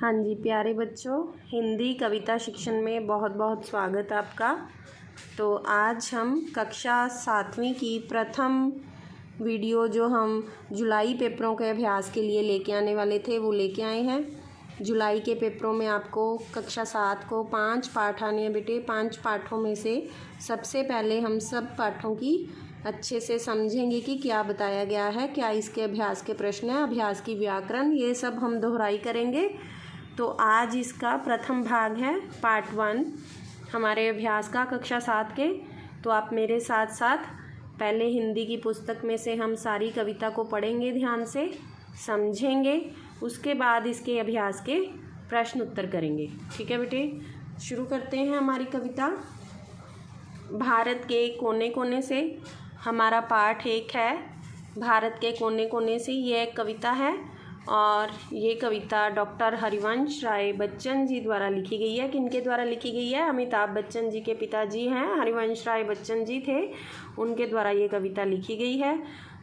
हाँ जी प्यारे बच्चों, हिंदी कविता शिक्षण में बहुत बहुत स्वागत आपका। तो आज हम कक्षा 7वीं की प्रथम वीडियो जो हम जुलाई पेपरों के अभ्यास के लिए लेके आने वाले थे वो लेके आए हैं। जुलाई के पेपरों में आपको कक्षा 7 को 5 पाठ आने हैं बेटे। 5 पाठों में से सबसे पहले हम सब पाठों की अच्छे से समझेंगे कि क्या बताया गया है, क्या इसके अभ्यास के प्रश्न हैं, अभ्यास की व्याकरण, ये सब हम दोहराई करेंगे। तो आज इसका प्रथम भाग है पार्ट 1 हमारे अभ्यास का कक्षा 7 के। तो आप मेरे साथ साथ पहले हिंदी की पुस्तक में से हम सारी कविता को पढ़ेंगे, ध्यान से समझेंगे, उसके बाद इसके अभ्यास के प्रश्न उत्तर करेंगे। ठीक है बेटे, शुरू करते हैं हमारी कविता। भारत के कोने कोने से हमारा पाठ 1 है। भारत के कोने कोने से ये एक कविता है और ये कविता डॉक्टर हरिवंश राय बच्चन जी द्वारा लिखी गई है। किनके द्वारा लिखी गई है? अमिताभ बच्चन जी के पिताजी हैं, हरिवंश राय बच्चन जी थे, उनके द्वारा ये कविता लिखी गई है।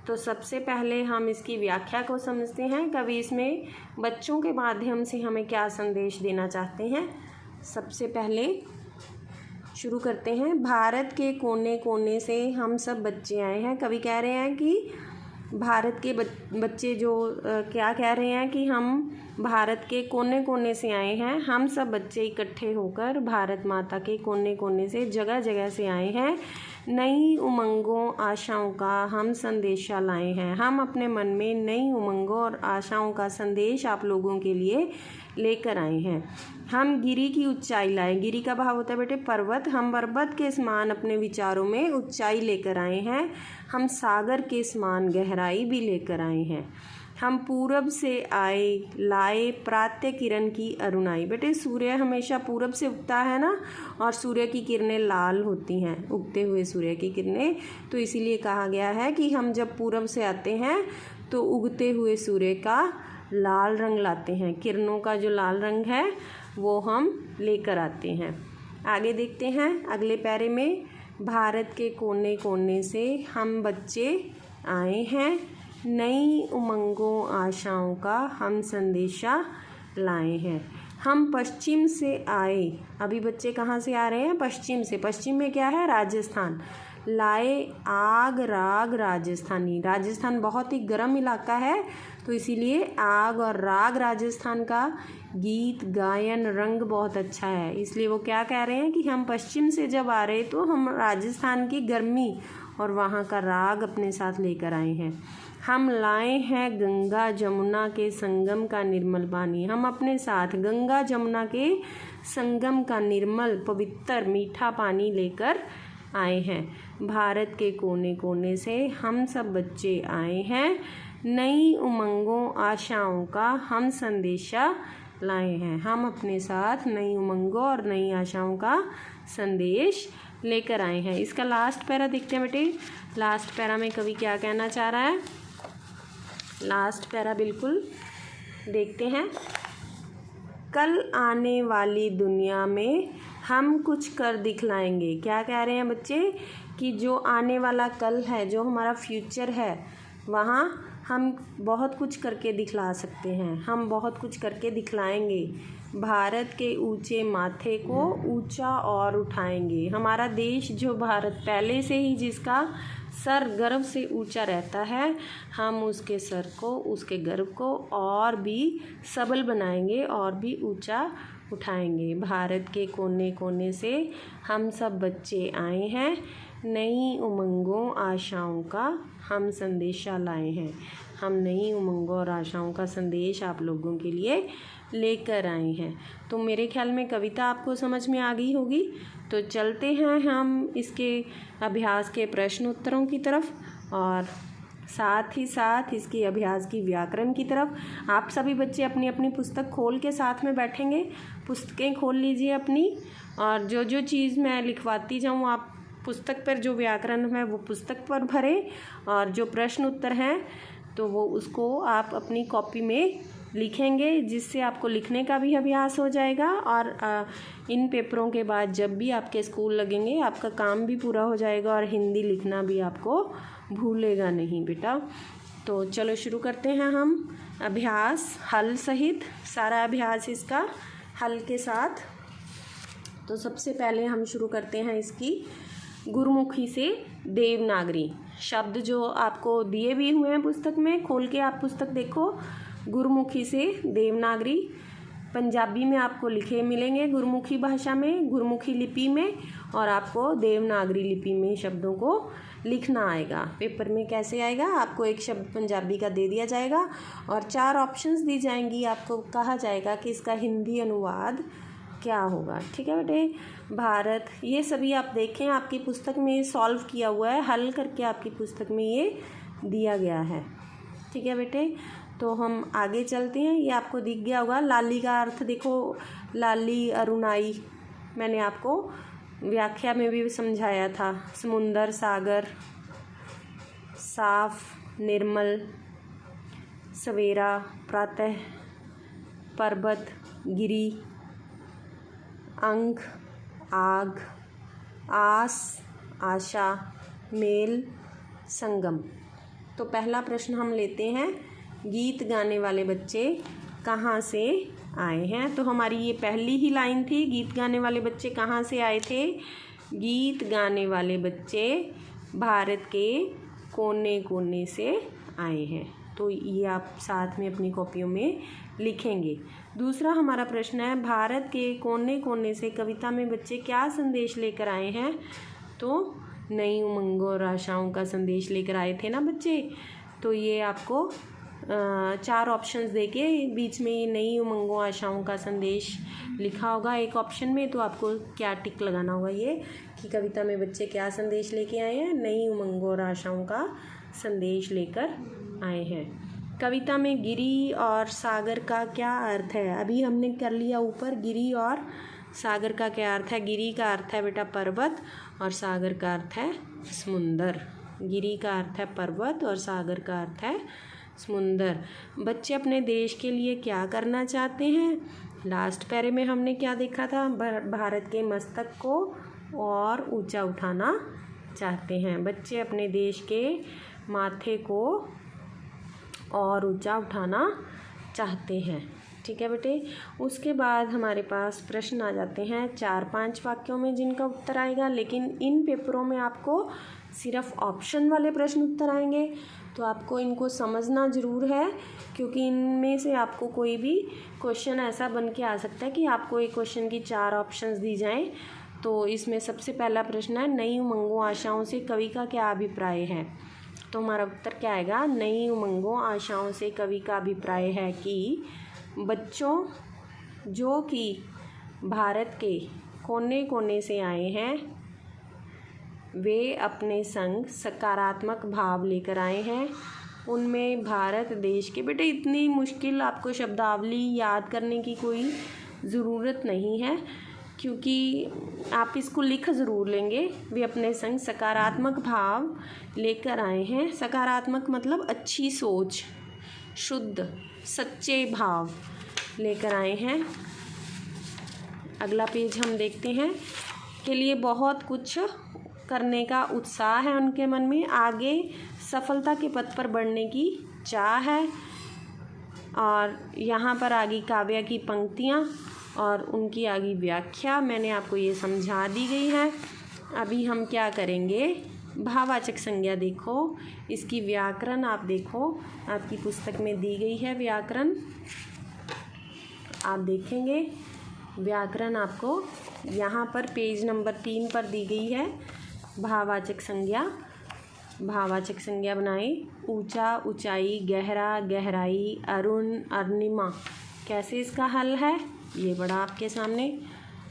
तो सबसे पहले हम इसकी व्याख्या को समझते हैं। कवि इसमें बच्चों के माध्यम से हमें क्या संदेश देना चाहते हैं। सबसे पहले शुरू करते हैं। भारत के कोने कोने से हम सब बच्चे आए हैं। कवि कह रहे हैं कि भारत के बच्चे जो क्या कह रहे हैं कि हम भारत के कोने कोने से आए हैं। हम सब बच्चे इकट्ठे होकर भारत माता के कोने कोने से, जगह जगह से आए हैं। नई उमंगों आशाओं का हम संदेशा लाए हैं। हम अपने मन में नई उमंगों और आशाओं का संदेश आप लोगों के लिए लेकर आए हैं। हम गिरी की ऊंचाई लाए। गिरी का भाव होता है बेटे पर्वत। हम पर्वत के समान अपने विचारों में ऊंचाई लेकर आए हैं। हम सागर के समान गहराई भी लेकर आए हैं। हम पूरब से आए लाए प्रातः किरण की अरुणाई। बेटे सूर्य हमेशा पूरब से उगता है ना, और सूर्य की किरणें लाल होती हैं, उगते हुए सूर्य की किरणें। तो इसीलिए कहा गया है कि हम जब पूरब से आते हैं तो उगते हुए सूर्य का लाल रंग लाते हैं। किरणों का जो लाल रंग है वो हम लेकर आते हैं। आगे देखते हैं अगले पैरे में। भारत के कोने कोने से हम बच्चे आए हैं। नई उमंगों आशाओं का हम संदेशा लाए हैं। हम पश्चिम से आए। अभी बच्चे कहाँ से आ रहे हैं? पश्चिम से। पश्चिम में क्या है? राजस्थान। लाए आग राग राजस्थानी। राजस्थान बहुत ही गर्म इलाका है, तो इसीलिए आग और राग राजस्थान का गीत गायन रंग बहुत अच्छा है। इसलिए वो क्या कह रहे हैं कि हम पश्चिम से जब आ रहे तो हम राजस्थान की गर्मी और वहाँ का राग अपने साथ लेकर आए हैं। हम लाए हैं गंगा जमुना के संगम का निर्मल पानी। हम अपने साथ गंगा जमुना के संगम का निर्मल पवित्र मीठा पानी लेकर आए हैं। भारत के कोने कोने से हम सब बच्चे आए हैं। नई उमंगों आशाओं का हम संदेशा लाए हैं। हम अपने साथ नई उमंगों और नई आशाओं का संदेश लेकर आए हैं। इसका लास्ट पैरा देखते हैं बेटे। लास्ट पैरा में कवि क्या कहना चाह रहा है? लास्ट पैरा बिल्कुल देखते हैं। कल आने वाली दुनिया में हम कुछ कर दिखलाएंगे। क्या कह रहे हैं बच्चे? कि जो आने वाला कल है, जो हमारा फ्यूचर है, वहाँ हम बहुत कुछ करके दिखला सकते हैं। हम बहुत कुछ करके दिखलाएंगे। भारत के ऊंचे माथे को ऊंचा और उठाएंगे। हमारा देश जो भारत, पहले से ही जिसका सर गर्व से ऊंचा रहता है, हम उसके सर को, उसके गर्व को और भी सबल बनाएंगे और भी ऊंचा उठाएंगे। भारत के कोने कोने से हम सब बच्चे आए हैं। नई उमंगों आशाओं का हम संदेशा लाए हैं। हम नई उमंगों और आशाओं का संदेश आप लोगों के लिए लेकर आए हैं। तो मेरे ख्याल में कविता आपको समझ में आ गई होगी। तो चलते हैं हम इसके अभ्यास के प्रश्न उत्तरों की तरफ और साथ ही साथ इसकी अभ्यास की व्याकरण की तरफ। आप सभी बच्चे अपनी अपनी पुस्तक खोल के साथ में बैठेंगे। पुस्तकें खोल लीजिए अपनी, और जो जो चीज़ मैं लिखवाती जाऊँ आप पुस्तक पर, जो व्याकरण है वो पुस्तक पर भरें, और जो प्रश्न उत्तर हैं तो वो उसको आप अपनी कॉपी में लिखेंगे, जिससे आपको लिखने का भी अभ्यास हो जाएगा। और इन पेपरों के बाद जब भी आपके स्कूल लगेंगे आपका काम भी पूरा हो जाएगा और हिंदी लिखना भी आपको भूलेगा नहीं बेटा। तो चलो शुरू करते हैं हम अभ्यास हल सहित, सारा अभ्यास इसका हल के साथ। तो सबसे पहले हम शुरू करते हैं इसकी गुरुमुखी से देवनागरी। शब्द जो आपको दिए भी हुए हैं पुस्तक में, खोल के आप पुस्तक देखो। गुरुमुखी से देवनागरी, पंजाबी में आपको लिखे मिलेंगे गुरुमुखी भाषा में, गुरुमुखी लिपि में, और आपको देवनागरी लिपि में शब्दों को लिखना आएगा। पेपर में कैसे आएगा, आपको एक शब्द पंजाबी का दे दिया जाएगा और 4 ऑप्शंस दी जाएंगी। आपको कहा जाएगा कि इसका हिंदी अनुवाद क्या होगा। ठीक है बेटे। भारत, ये सभी आप देखें, आपकी पुस्तक में सॉल्व किया हुआ है, हल करके आपकी पुस्तक में ये दिया गया है। ठीक है बेटे। तो हम आगे चलते हैं। ये आपको दिख गया होगा। लाली का अर्थ देखो, लाली अरुणाई, मैंने आपको व्याख्या में भी समझाया था। समुंदर, सागर, साफ, निर्मल, सवेरा, प्रातः, पर्वत, गिरी, अंक, आग, आस, आशा, मेल, संगम। तो पहला प्रश्न हम लेते हैं, गीत गाने वाले बच्चे कहाँ से आए हैं। तो हमारी ये पहली ही लाइन थी, गीत गाने वाले बच्चे कहाँ से आए थे। गीत गाने वाले बच्चे भारत के कोने कोने से आए हैं। तो ये आप साथ में अपनी कॉपियों में लिखेंगे। दूसरा हमारा प्रश्न है, भारत के कोने कोने से कविता में बच्चे क्या संदेश लेकर आए हैं। तो नई उमंगों और आशाओं का संदेश लेकर आए थे ना बच्चे। तो ये आपको 4 ऑप्शंस देके बीच में ये नई उमंगों आशाओं का संदेश लिखा होगा एक ऑप्शन में। तो आपको क्या टिक लगाना होगा ये कि कविता में बच्चे क्या संदेश लेके आए हैं, नई उमंगों और आशाओं का संदेश लेकर आए हैं। कविता में गिरी और सागर का क्या अर्थ है। अभी हमने कर लिया ऊपर, गिरी और सागर का क्या अर्थ है। गिरी का अर्थ है बेटा पर्वत और सागर का अर्थ है समुंदर। गिरी का अर्थ है पर्वत और सागर का अर्थ है समुंदर। बच्चे अपने देश के लिए क्या करना चाहते हैं। लास्ट पैरे में हमने क्या देखा था, भारत के मस्तक को और ऊंचा उठाना चाहते हैं। बच्चे अपने देश के माथे को और ऊंचा उठाना चाहते हैं। ठीक है बेटे। उसके बाद हमारे पास प्रश्न आ जाते हैं 4-5 वाक्यों में जिनका उत्तर आएगा। लेकिन इन पेपरों में आपको सिर्फ ऑप्शन वाले प्रश्न उत्तर आएंगे, तो आपको इनको समझना ज़रूर है, क्योंकि इनमें से आपको कोई भी क्वेश्चन ऐसा बन के आ सकता है कि आपको एक क्वेश्चन की 4 ऑप्शंस दी जाएं। तो इसमें सबसे पहला प्रश्न है, नई उमंगों आशाओं से कवि का क्या अभिप्राय है। तो हमारा उत्तर क्या आएगा, नई उमंगों आशाओं से कवि का अभिप्राय है कि बच्चों जो कि भारत के कोने कोने से आए हैं, वे अपने संग सकारात्मक भाव लेकर आए हैं। उनमें भारत देश के, बेटे इतनी मुश्किल आपको शब्दावली याद करने की कोई ज़रूरत नहीं है, क्योंकि आप इसको लिख ज़रूर लेंगे। वे अपने संग सकारात्मक भाव लेकर आए हैं। सकारात्मक मतलब अच्छी सोच, शुद्ध सच्चे भाव लेकर आए हैं। अगला पेज हम देखते हैं। के लिए बहुत कुछ करने का उत्साह है उनके मन में, आगे सफलता के पथ पर बढ़ने की चाह है। और यहाँ पर आगे काव्य की पंक्तियाँ और उनकी आगे व्याख्या मैंने आपको ये समझा दी गई है। अभी हम क्या करेंगे, भाववाचक संज्ञा देखो, इसकी व्याकरण आप देखो, आपकी पुस्तक में दी गई है व्याकरण, आप देखेंगे व्याकरण आपको यहाँ पर पेज नंबर 3 पर दी गई है। भाववाचक संज्ञा, भाववाचक संज्ञा बनाए, ऊंचा, ऊंचाई, गहरा, गहराई, अरुण, अरुणिमा। कैसे इसका हल है ये बड़ा आपके सामने।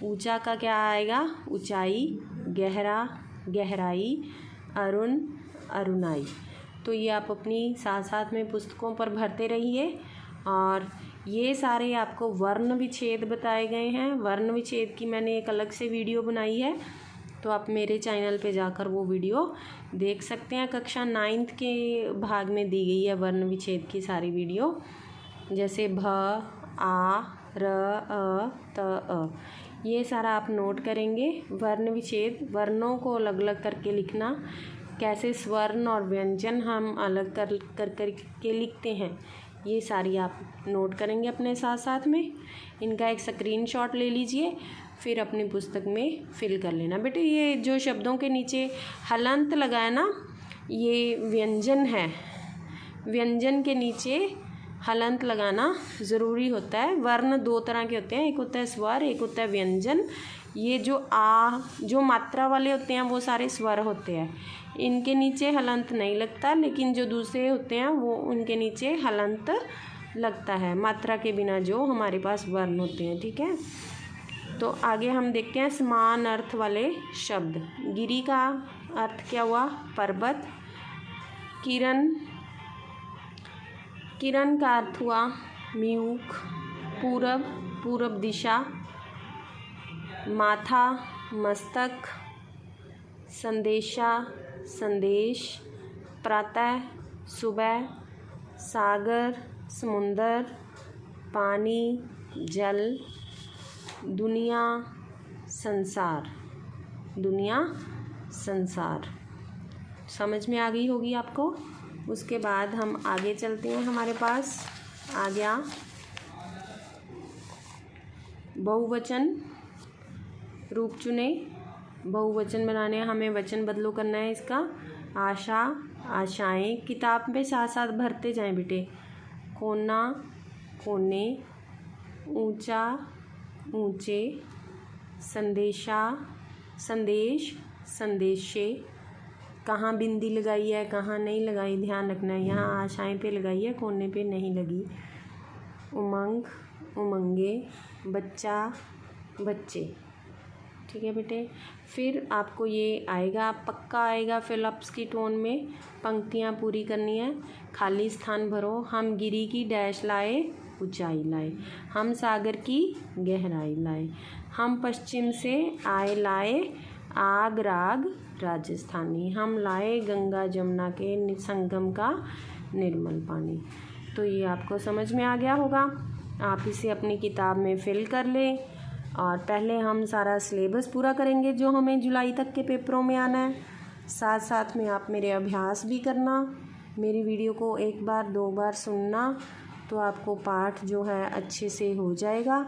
ऊंचा का क्या आएगा, ऊंचाई, गहरा, गहराई, अरुण, अरुणाई। तो ये आप अपनी साथ साथ में पुस्तकों पर भरते रहिए। और ये सारे आपको वर्ण विच्छेद बताए गए हैं। वर्ण विच्छेद की मैंने एक अलग से वीडियो बनाई है, तो आप मेरे चैनल पे जाकर वो वीडियो देख सकते हैं। कक्षा 9th के भाग में दी गई है वर्ण विच्छेद की सारी वीडियो, जैसे भ, आ, र, अ, त, अ। ये सारा आप नोट करेंगे। वर्ण विच्छेद, वर्णों को अलग अलग करके लिखना, कैसे स्वर्ण और व्यंजन हम अलग कर के लिखते हैं, ये सारी आप नोट करेंगे अपने साथ साथ में। इनका एक स्क्रीनशॉट ले लीजिए, फिर अपनी पुस्तक में फिल कर लेना। बेटे ये जो शब्दों के नीचे हलंत लगा है ना, ये व्यंजन है। व्यंजन के नीचे हलंत लगाना ज़रूरी होता है। वर्ण दो तरह के होते हैं, एक होता है स्वर, एक होता है व्यंजन। ये जो मात्रा वाले होते हैं वो सारे स्वर होते हैं, इनके नीचे हलंत नहीं लगता, लेकिन जो दूसरे होते हैं वो उनके नीचे हलंत लगता है, मात्रा के बिना जो हमारे पास वर्ण होते हैं। ठीक है, तो आगे हम देखते हैं समान अर्थ वाले शब्द। गिरि का अर्थ क्या हुआ? पर्वत। किरण, किरण का अर्थ हुआ म्यूक, पूरब, पूरब दिशा। माथा, मस्तक। संदेशा, संदेश। प्रातः, सुबह। सागर, समुंदर। पानी, जल। दुनिया, संसार, दुनिया, संसार। समझ में आ गई होगी आपको। उसके बाद हम आगे चलते हैं। हमारे पास आ गया बहुवचन। रूप चुने। बहुवचन बनाने, हमें वचन बदलो करना है इसका। आशा, आशाएं। किताब में साथ साथ भरते जाएं बेटे। कोना, कोने। ऊंचा, ऊंचे। संदेशा, संदेश, संदेशे। कहाँ बिंदी लगाई है, कहाँ नहीं लगाई, ध्यान रखना है। यहाँ आशाएं पे लगाई है, कोने पे नहीं लगी। उमंग, उमंगे। बच्चा, बच्चे। ठीक है बेटे। फिर आपको ये आएगा, पक्का आएगा फिलअप्स की टोन में। पंक्तियाँ पूरी करनी है, खाली स्थान भरो। हम गिरी की डैश लाए, ऊंचाई लाए। हम सागर की गहराई लाए। हम पश्चिम से आए लाए, आग राग राजस्थानी। हम लाए गंगा जमुना के संगम का निर्मल पानी। तो ये आपको समझ में आ गया होगा। आप इसे अपनी किताब में फिल कर लें। और पहले हम सारा सिलेबस पूरा करेंगे जो हमें जुलाई तक के पेपरों में आना है। साथ साथ में आप मेरे अभ्यास भी करना। मेरी वीडियो को एक बार 2 बार सुनना, तो आपको पाठ जो है अच्छे से हो जाएगा।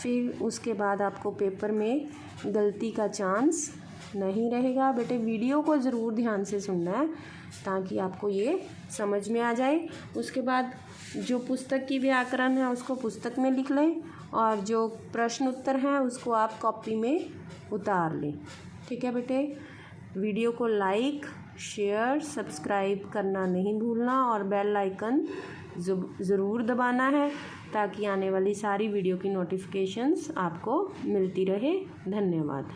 फिर उसके बाद आपको पेपर में गलती का चांस नहीं रहेगा। बेटे वीडियो को ज़रूर ध्यान से सुनना है ताकि आपको ये समझ में आ जाए। उसके बाद जो पुस्तक की व्याकरण है उसको पुस्तक में लिख लें, और जो प्रश्न उत्तर हैं उसको आप कॉपी में उतार लें। ठीक है बेटे। वीडियो को लाइक, शेयर, सब्सक्राइब करना नहीं भूलना, और बेल आइकन ज़रूर दबाना है ताकि आने वाली सारी वीडियो की नोटिफिकेशंस आपको मिलती रहे। धन्यवाद।